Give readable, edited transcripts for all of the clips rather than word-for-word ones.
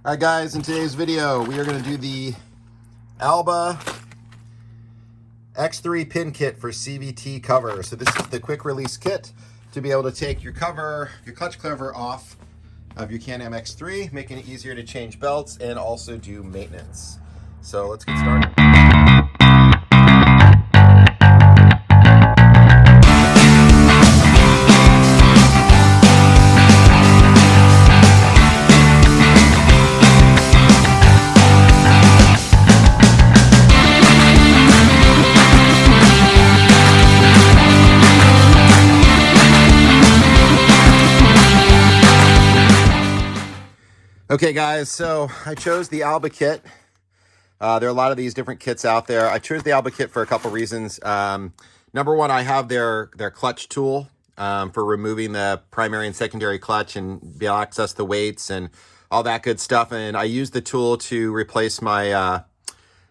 All right, guys, in today's video, we are going to do the Alba X3 pin kit for CVT cover. So this is the quick release kit to be able to take your cover, your clutch cover off of your Can-Am X3, making it easier to change belts and also do maintenance. So let's get started. Okay, guys, so I chose the Alba kit. There are a lot of these different kits out there. I chose the Alba kit for a couple reasons. Number one, I have their clutch tool for removing the primary and secondary clutch and be able to access the weights and all that good stuff. And I use the tool to replace my,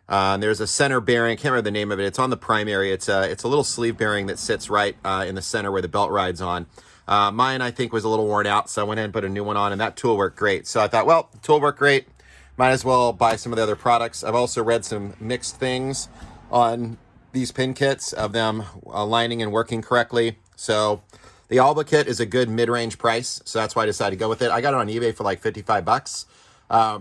there's a center bearing, I can't remember the name of it. It's on the primary. It's a little sleeve bearing that sits right in the center where the belt rides on. Mine, I think, was a little worn out, so I went ahead and put a new one on, and that tool worked great. So I thought, well, the tool worked great. Might as well buy some of the other products. I've also read some mixed things on these pin kits of them aligning and working correctly. So the Alba kit is a good mid-range price, so that's why I decided to go with it. I got it on eBay for like 55 bucks. I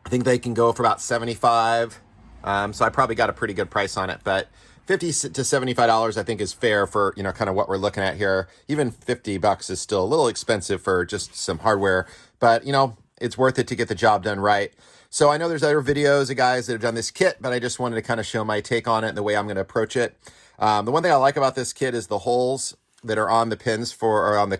think they can go for about 75. So I probably got a pretty good price on it, but $50 to $75 I think is fair for, you know, kind of what we're looking at here. Even 50 bucks is still a little expensive for just some hardware, but you know, it's worth it to get the job done right. So I know there's other videos of guys that have done this kit, but I just wanted to kind of show my take on it and the way I'm going to approach it. The one thing I like about this kit is the holes that are on the pins or on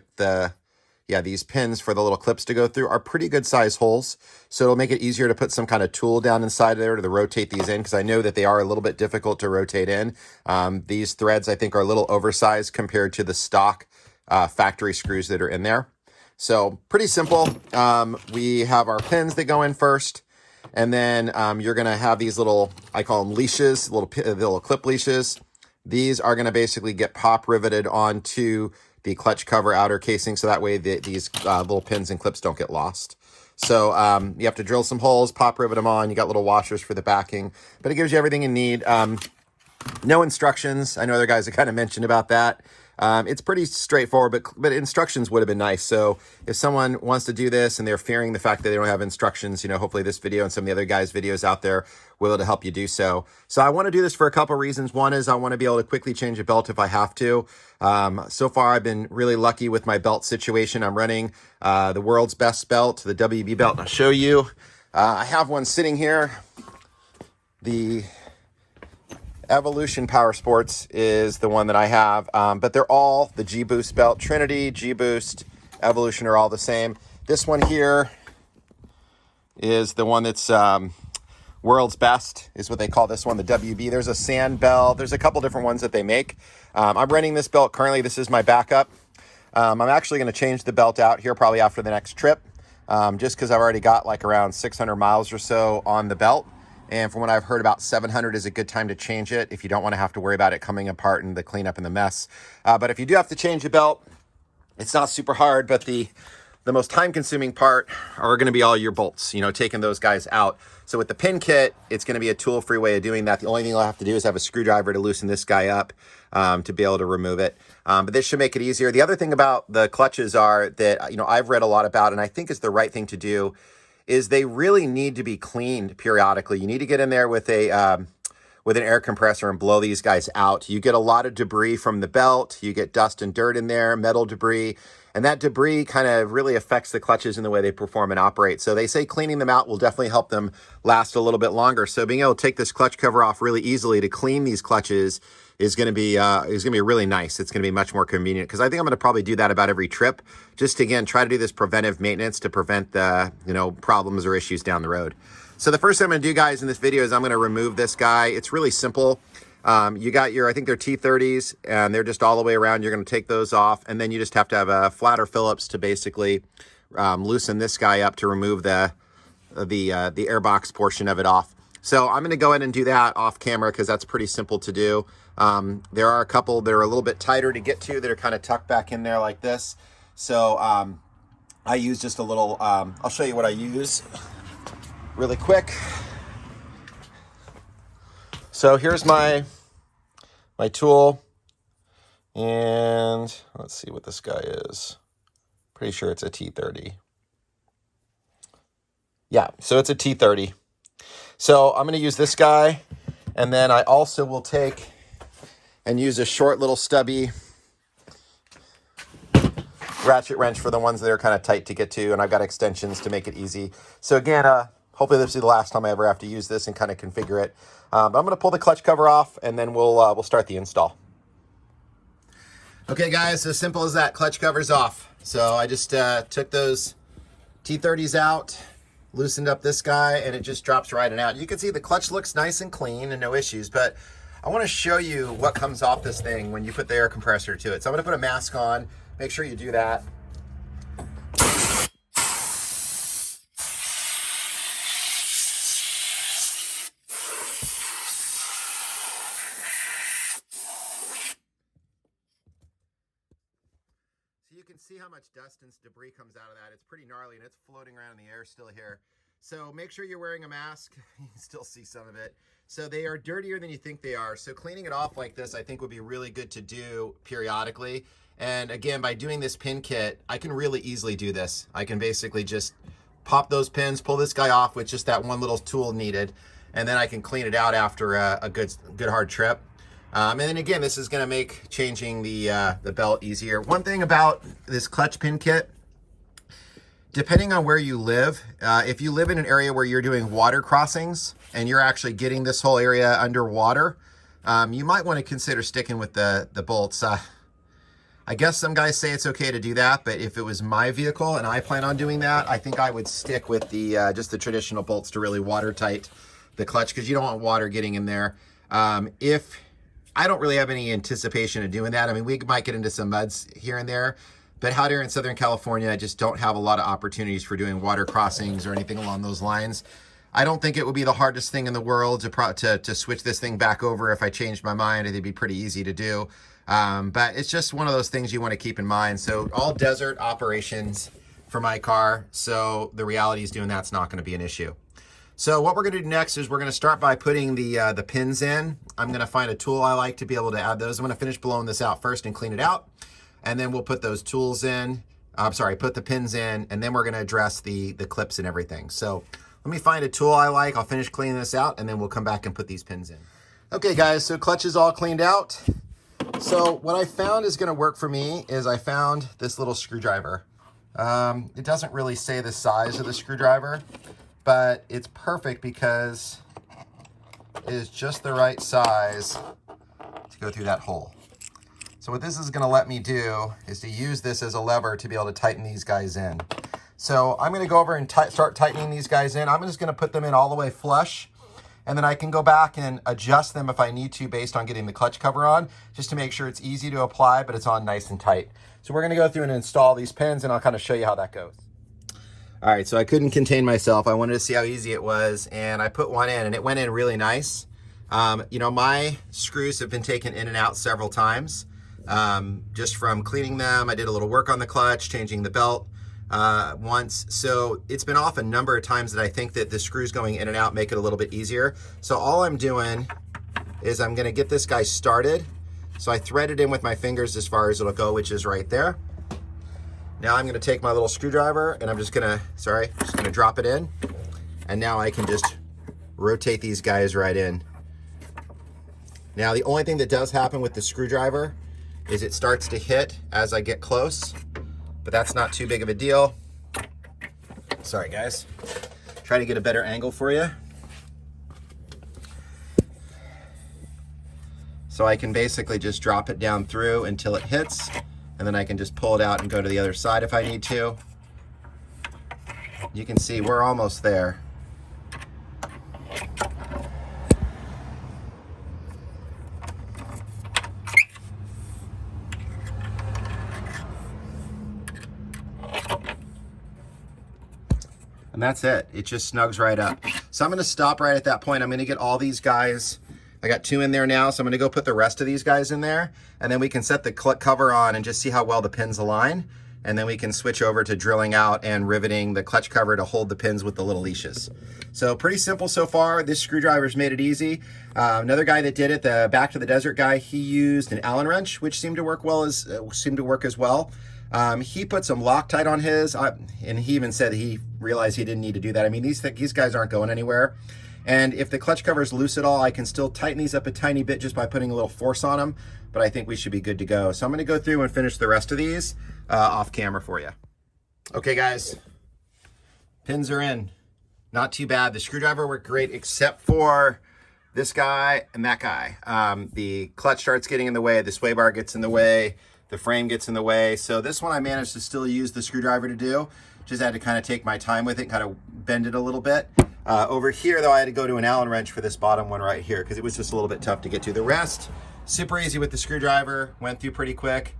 these pins for the little clips to go through are pretty good size holes. So it'll make it easier to put some kind of tool down inside there to rotate these in, because I know that they are a little bit difficult to rotate in. These threads, I think, are a little oversized compared to the stock factory screws that are in there. So pretty simple. We have our pins that go in first, and then you're going to have these little, I call them leashes, little clip leashes. These are going to basically get pop riveted onto the clutch cover outer casing, so that way these little pins and clips don't get lost. So you have to drill some holes, pop rivet them on. You got little washers for the backing, but it gives you everything you need. No instructions. I know other guys have kind of mentioned about that. It's pretty straightforward, but instructions would have been nice. So if someone wants to do this and they're fearing the fact that they don't have instructions, you know, hopefully this video and some of the other guys' videos out there will be able to help you do so. So I want to do this for a couple reasons. One is I want to be able to quickly change a belt if I have to. So far, I've been really lucky with my belt situation. I'm running the world's best belt, the WB belt, and I'll show you. I have one sitting here. The Evolution Power Sports is the one that I have, but they're all the G-Boost belt. Trinity, G-Boost, Evolution are all the same. This one here is the one that's world's best, is what they call this one, the WB. There's a sand belt. There's a couple different ones that they make. I'm renting this belt currently. This is my backup. I'm actually going to change the belt out here probably after the next trip, just because I've already got like around 600 miles or so on the belt. And from what I've heard, about 700 is a good time to change it if you don't want to have to worry about it coming apart and the cleanup and the mess. But if you do have to change a belt, it's not super hard, but the most time-consuming part are going to be all your bolts, you know, taking those guys out. So with the pin kit, it's going to be a tool-free way of doing that. The only thing I'll have to do is have a screwdriver to loosen this guy up to be able to remove it. But this should make it easier. The other thing about the clutches are that, you know, I've read a lot about, and I think is the right thing to do, is they really need to be cleaned periodically. You need to get in there with an air compressor and blow these guys out. You get a lot of debris from the belt. You get dust and dirt in there, metal debris, and that debris kind of really affects the clutches in the way they perform and operate. So they say cleaning them out will definitely help them last a little bit longer. So being able to take this clutch cover off really easily to clean these clutches is going to be really nice. It's going to be much more convenient, because I think I'm going to probably do that about every trip, just to, again, try to do this preventive maintenance to prevent the, you know, problems or issues down the road. So the first thing I'm going to do, guys, in this video is I'm going to remove this guy. It's really simple. You got your, I think they're T30s, and they're just all the way around. You're going to take those off, and then you just have to have a flatter Phillips to basically loosen this guy up to remove the airbox portion of it off. So I'm going to go ahead and do that off camera, because that's pretty simple to do. There are a couple that are a little bit tighter to get to that are kind of tucked back in there like this. So I use just a little, I'll show you what I use really quick. So here's my tool, and let's see what this guy is. Pretty sure it's a T30. Yeah, so it's a T30. So I'm going to use this guy, and then I also will take and use a short little stubby ratchet wrench for the ones that are kind of tight to get to, and I've got extensions to make it easy. So again, hopefully this is the last time I ever have to use this and kind of configure it. But I'm going to pull the clutch cover off, and then we'll start the install. Okay, guys, as simple as that. Clutch cover's off. So I just took those T30s out, loosened up this guy, and it just drops right in out. You can see the clutch looks nice and clean and no issues, but I want to show you what comes off this thing when you put the air compressor to it. So I'm going to put a mask on. Make sure you do that. So you can see how much dust and debris comes out of that. It's pretty gnarly, and it's floating around in the air still here. So make sure you're wearing a mask. You can still see some of it. So they are dirtier than you think they are. So cleaning it off like this, I think, would be really good to do periodically. And again, by doing this pin kit, I can really easily do this. I can basically just pop those pins, pull this guy off with just that one little tool needed, and then I can clean it out after a good hard trip. And then again, this is going to make changing the belt easier. One thing about this clutch pin kit, depending on where you live, if you live in an area where you're doing water crossings and you're actually getting this whole area underwater, you might want to consider sticking with the bolts. I guess some guys say it's okay to do that, but if it was my vehicle and I plan on doing that, I think I would stick with the just the traditional bolts to really watertight the clutch, because you don't want water getting in there. If I don't really have any anticipation of doing that. I mean, we might get into some muds here and there, but out here in Southern California, I just don't have a lot of opportunities for doing water crossings or anything along those lines. I don't think it would be the hardest thing in the world to switch this thing back over if I changed my mind. It'd be pretty easy to do. But it's just one of those things you want to keep in mind. So all desert operations for my car. So the reality is doing that's not going to be an issue. So what we're going to do next is we're going to start by putting the pins in. I'm going to find a tool I like to be able to add those. I'm going to finish blowing this out first and clean it out. And then we'll put those tools in. Put the pins in, and then we're going to address the clips and everything. So let me find a tool I like. I'll finish cleaning this out, and then we'll come back and put these pins in. Okay, guys, so clutch is all cleaned out. So what I found is going to work for me is I found this little screwdriver. It doesn't really say the size of the screwdriver, but it's perfect because it is just the right size to go through that hole. So what this is going to let me do is to use this as a lever to be able to tighten these guys in. So I'm going to go over and start tightening these guys in. I'm just going to put them in all the way flush, and then I can go back and adjust them if I need to based on getting the clutch cover on, just to make sure it's easy to apply, but it's on nice and tight. So we're going to go through and install these pins, and I'll kind of show you how that goes. All right, so I couldn't contain myself. I wanted to see how easy it was, and I put one in, and it went in really nice. You know, my screws have been taken in and out several times, just from cleaning them. I did a little work on the clutch, changing the belt once. So it's been off a number of times that I think that the screws going in and out make it a little bit easier. So all I'm doing is I'm going to get this guy started. So I thread it in with my fingers as far as it'll go, which is right there. Now I'm going to take my little screwdriver and I'm just going to drop it in. And now I can just rotate these guys right in. Now the only thing that does happen with the screwdriver is it starts to hit as I get close, but that's not too big of a deal. Sorry guys, try to get a better angle for you. So I can basically just drop it down through until it hits, and then I can just pull it out and go to the other side if I need to. You can see we're almost there. And that's it. It just snugs right up. So I'm going to stop right at that point. I'm going to get all these guys. I got 2 in there now, so I'm going to go put the rest of these guys in there, and then we can set the cover on and just see how well the pins align. and then we can switch over to drilling out and riveting the clutch cover to hold the pins with the little leashes. So pretty simple so far. This screwdriver's made it easy. Another guy that did it, the Back to the Desert guy, he used an Allen wrench, which seemed to work as well. He put some Loctite on his, and he even said he realized he didn't need to do that. I mean, these guys aren't going anywhere. And if the clutch cover is loose at all, I can still tighten these up a tiny bit just by putting a little force on them, but I think we should be good to go. So I'm gonna go through and finish the rest of these off camera for you. Okay guys, pins are in. Not too bad. The screwdriver worked great except for this guy and that guy. The clutch starts getting in the way, the sway bar gets in the way, the frame gets in the way. So this one I managed to still use the screwdriver to do. Just had to kind of take my time with it, kind of bend it a little bit. Over here though, I had to go to an Allen wrench for this bottom one right here because it was just a little bit tough to get to. The rest, super easy with the screwdriver, went through pretty quick.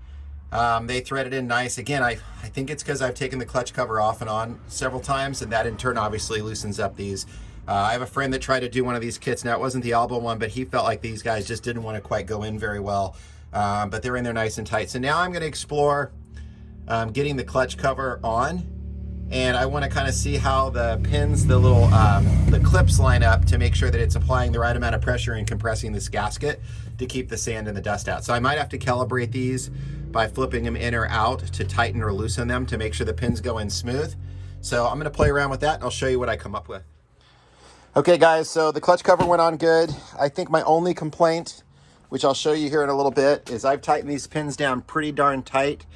They threaded in nice. Again, I think it's because I've taken the clutch cover off and on several times, and that in turn obviously loosens up these. I have a friend that tried to do one of these kits. Now it wasn't the Alba one, but he felt like these guys just didn't want to quite go in very well. But they're in there nice and tight. So now I'm going to explore getting the clutch cover on. And I want to kind of see how the pins, the little the clips line up to make sure that it's applying the right amount of pressure and compressing this gasket to keep the sand and the dust out. So I might have to calibrate these by flipping them in or out to tighten or loosen them to make sure the pins go in smooth. So I'm going to play around with that and I'll show you what I come up with. Okay guys, so the clutch cover went on good. I think my only complaint, which I'll show you here in a little bit, is I've tightened these pins down pretty darn tight.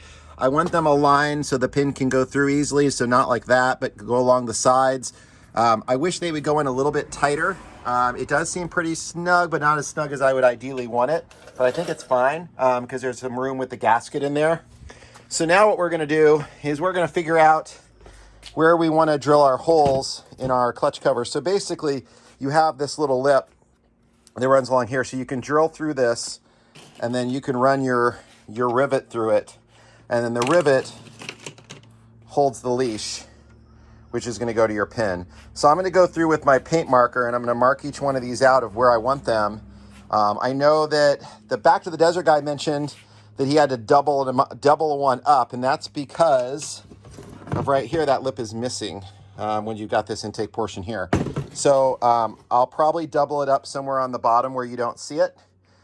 I want them aligned so the pin can go through easily, so not like that, but go along the sides. I wish they would go in a little bit tighter. It does seem pretty snug, but not as snug as I would ideally want it. But I think it's fine because there's some room with the gasket in there. So now what we're gonna do is we're gonna figure out where we wanna drill our holes in our clutch cover. So basically, you have this little lip that runs along here. So you can drill through this, and then you can run your rivet through it. And then the rivet holds the leash, which is gonna go to your pin. So I'm gonna go through with my paint marker and I'm gonna mark each one of these out of where I want them. I know that the Back to the Desert guy mentioned that he had to double one up, and that's because of right here, that lip is missing when you've got this intake portion here. So I'll probably double it up somewhere on the bottom where you don't see it,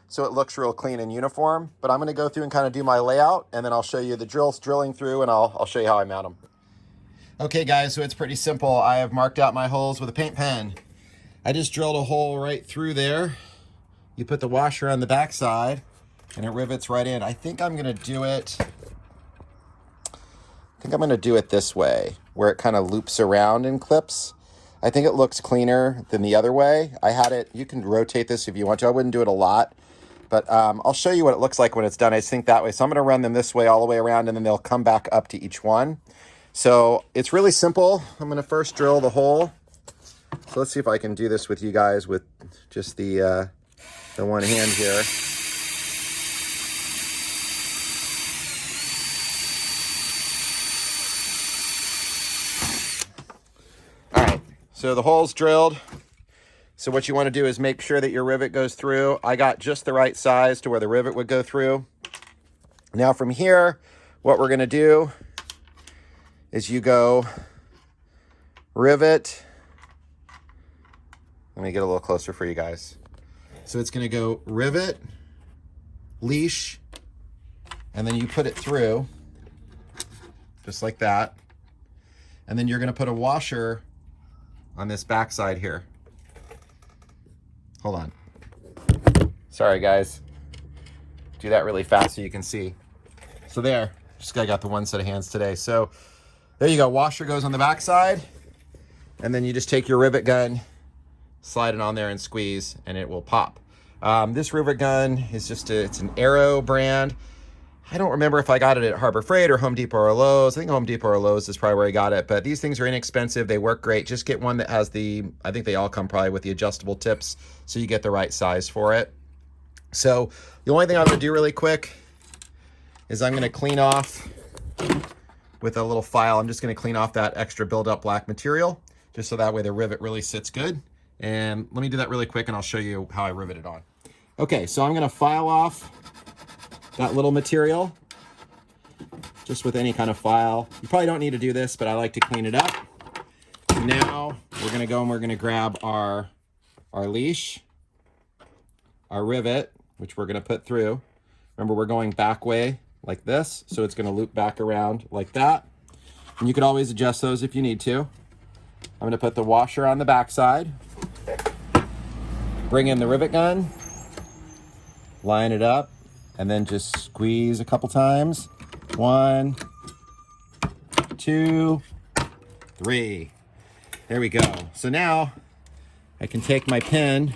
so it looks real clean and uniform. But I'm going to go through and kind of do my layout, and then I'll show you the drilling through, and I'll show you how I mount them. Okay guys, so it's pretty simple. I have marked out my holes with a paint pen. I just drilled a hole right through there. You put the washer on the back side and it rivets right in. I think I'm going to do it this way, where it kind of loops around and clips. I think it looks cleaner than the other way. I had it, you can rotate this if you want to. I wouldn't do it a lot, but I'll show you what it looks like when it's done. I just think that way. So I'm going to run them this way all the way around, and then they'll come back up to each one. So it's really simple. I'm going to first drill the hole. So let's see if I can do this with you guys with just the one hand here. All right, so the hole's drilled. So what you want to do is make sure that your rivet goes through. I got just the right size to where the rivet would go through. Now from here, what we're going to do is you go rivet. Let me get a little closer for you guys. So it's going to go rivet, leash, and then you put it through just like that. And then you're going to put a washer on this back side here. Hold on. Sorry guys. Do that really fast so you can see. So there, just got the one set of hands today. So there you go. Washer goes on the back side, and then you just take your rivet gun, slide it on there and squeeze, and it will pop. This rivet gun is it's an Arrow brand. I don't remember if I got it at Harbor Freight or Home Depot or Lowe's. I think Home Depot or Lowe's is probably where I got it, but these things are inexpensive. They work great. Just get one that has I think they all come probably with the adjustable tips, so you get the right size for it. So the only thing I'm gonna do really quick is I'm gonna clean off with a little file. I'm just gonna clean off that extra build-up black material, just so that way the rivet really sits good. And let me do that really quick and I'll show you how I rivet it on. Okay, so I'm gonna file off that little material. just with any kind of file. You probably don't need to do this, but I like to clean it up. Now we're gonna go and we're gonna grab our leash, our rivet, which we're gonna put through. Remember, we're going back way like this, so it's gonna loop back around like that. And you can always adjust those if you need to. I'm gonna put the washer on the back side, bring in the rivet gun, line it up, and then just squeeze a couple times. 1, 2, 3. There we go. So now I can take my pin,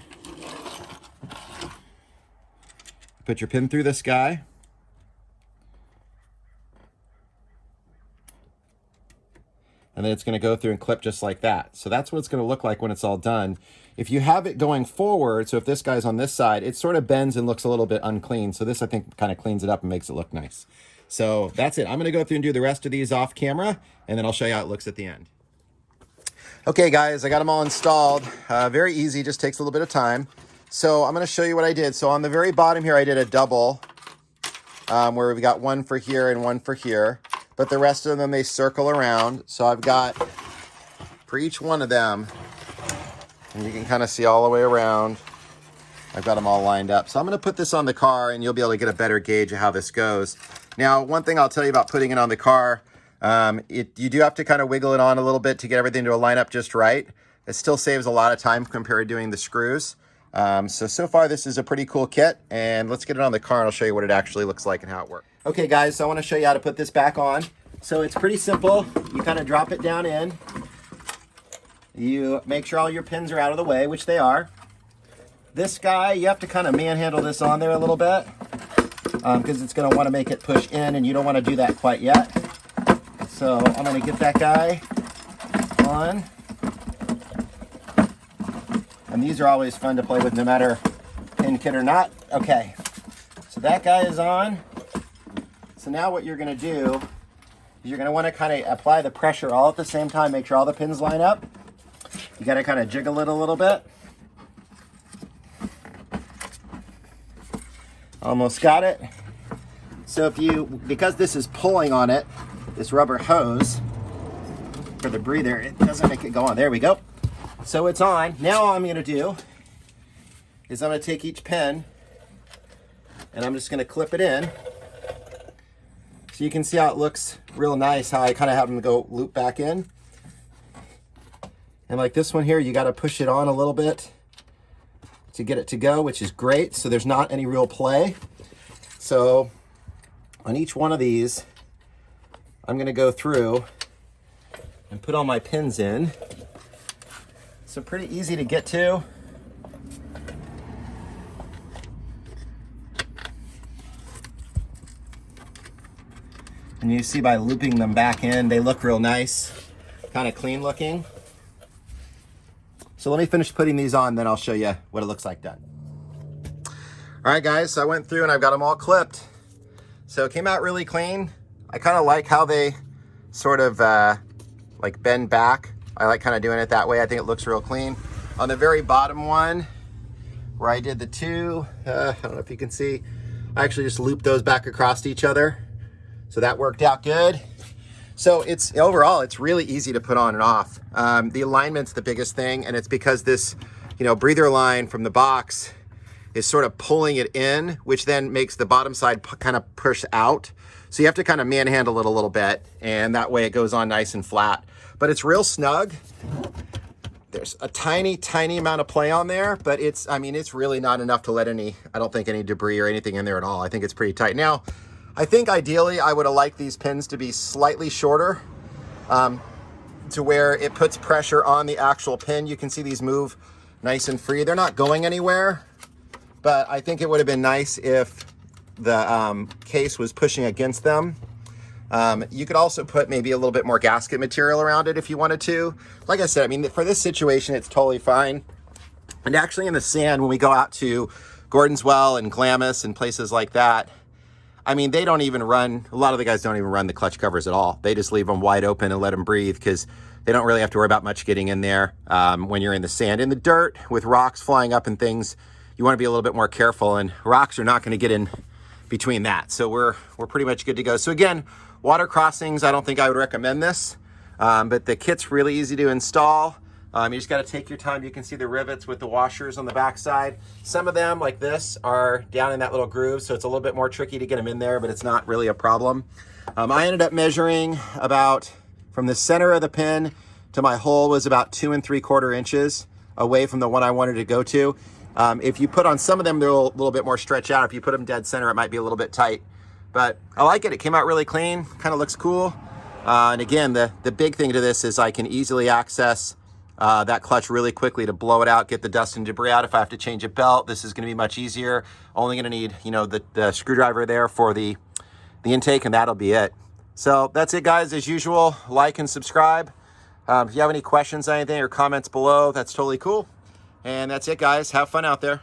put your pin through this guy, and then it's going to go through and clip just like that. So that's what it's going to look like when it's all done. If you have it going forward, so if this guy's on this side, it sort of bends and looks a little bit unclean. So this, I think, kind of cleans it up and makes it look nice. So that's it. I'm going to go through and do the rest of these off camera, and then I'll show you how it looks at the end. Okay, guys, I got them all installed. Very easy, just takes a little bit of time. So I'm going to show you what I did. So on the very bottom here, I did a double where we got one for here and one for here. But the rest of them, they circle around. So I've got, for each one of them, and you can kind of see all the way around, I've got them all lined up. So I'm going to put this on the car, and you'll be able to get a better gauge of how this goes. Now, one thing I'll tell you about putting it on the car, you do have to kind of wiggle it on a little bit to get everything to line up just right. It still saves a lot of time compared to doing the screws. So far this is a pretty cool kit, and let's get it on the car and I'll show you what it actually looks like and how it works. Okay guys, so I want to show you how to put this back on. So it's pretty simple. You kind of drop it down in. You make sure all your pins are out of the way, which they are. This guy, you have to kind of manhandle this on there a little bit because it's going to want to make it push in, and you don't want to do that quite yet. So I'm going to get that guy on. And these are always fun to play with no matter pin kit or not. Okay, so that guy is on. So now what you're going to do is you're going to want to kind of apply the pressure all at the same time. Make sure all the pins line up. You got to kind of jiggle it a little bit. Almost got it. So because this is pulling on it, this rubber hose for the breather, it doesn't make it go on. There we go. So it's on. Now all I'm going to do is I'm going to take each pin and I'm just going to clip it in. So you can see how it looks real nice, how I kind of have them go loop back in. And like this one here, you got to push it on a little bit to get it to go, which is great. So there's not any real play. So on each one of these, I'm going to go through and put all my pins in. So pretty easy to get to. And you see by looping them back in, they look real nice, kind of clean looking. So let me finish putting these on, then I'll show you what it looks like done. All right, guys, so I went through and I've got them all clipped. So it came out really clean. I kind of like how they sort of like bend back. I like kind of doing it that way. I think it looks real clean. On the very bottom one, where I did the two, I don't know if you can see, I actually just looped those back across each other. So that worked out good. So overall, it's really easy to put on and off. The alignment's the biggest thing, and it's because this, breather line from the box is sort of pulling it in, which then makes the bottom side kind of push out. So you have to kind of manhandle it a little bit, and that way it goes on nice and flat. But it's real snug. There's a tiny, tiny amount of play on there, but it's really not enough to let I don't think any debris or anything in there at all. I think it's pretty tight. Now, I think ideally I would have liked these pins to be slightly shorter to where it puts pressure on the actual pin. You can see these move nice and free. They're not going anywhere, but I think it would have been nice if the case was pushing against them. You could also put maybe a little bit more gasket material around it if you wanted to. Like I said, for this situation, it's totally fine. And actually in the sand, when we go out to Gordon's Well and Glamis and places like that, they don't even run, a lot of the guys don't even run the clutch covers at all. They just leave them wide open and let them breathe because they don't really have to worry about much getting in there when you're in the sand. In the dirt with rocks flying up and things, you want to be a little bit more careful, and rocks are not going to get in between that. So we're pretty much good to go. So again, Water crossings, I don't think I would recommend this, but the kit's really easy to install. You just got to take your time. You can see the rivets with the washers on the back side. Some of them, like this, are down in that little groove, so it's a little bit more tricky to get them in there, but it's not really a problem. I ended up measuring about, from the center of the pin to my hole was about 2 3/4 inches away from the one I wanted to go to. If you put on some of them, they're a little bit more stretched out. If you put them dead center, it might be a little bit tight. But I like it. It came out really clean, kind of looks cool. And again, the big thing to this is I can easily access that clutch really quickly to blow it out, get the dust and debris out. If I have to change a belt, this is going to be much easier. Only going to need, you know, the screwdriver there for the intake, and that'll be it. So that's it, guys. As usual, like and subscribe. If you have any questions, anything, or comments below, that's totally cool. And that's it, guys. Have fun out there.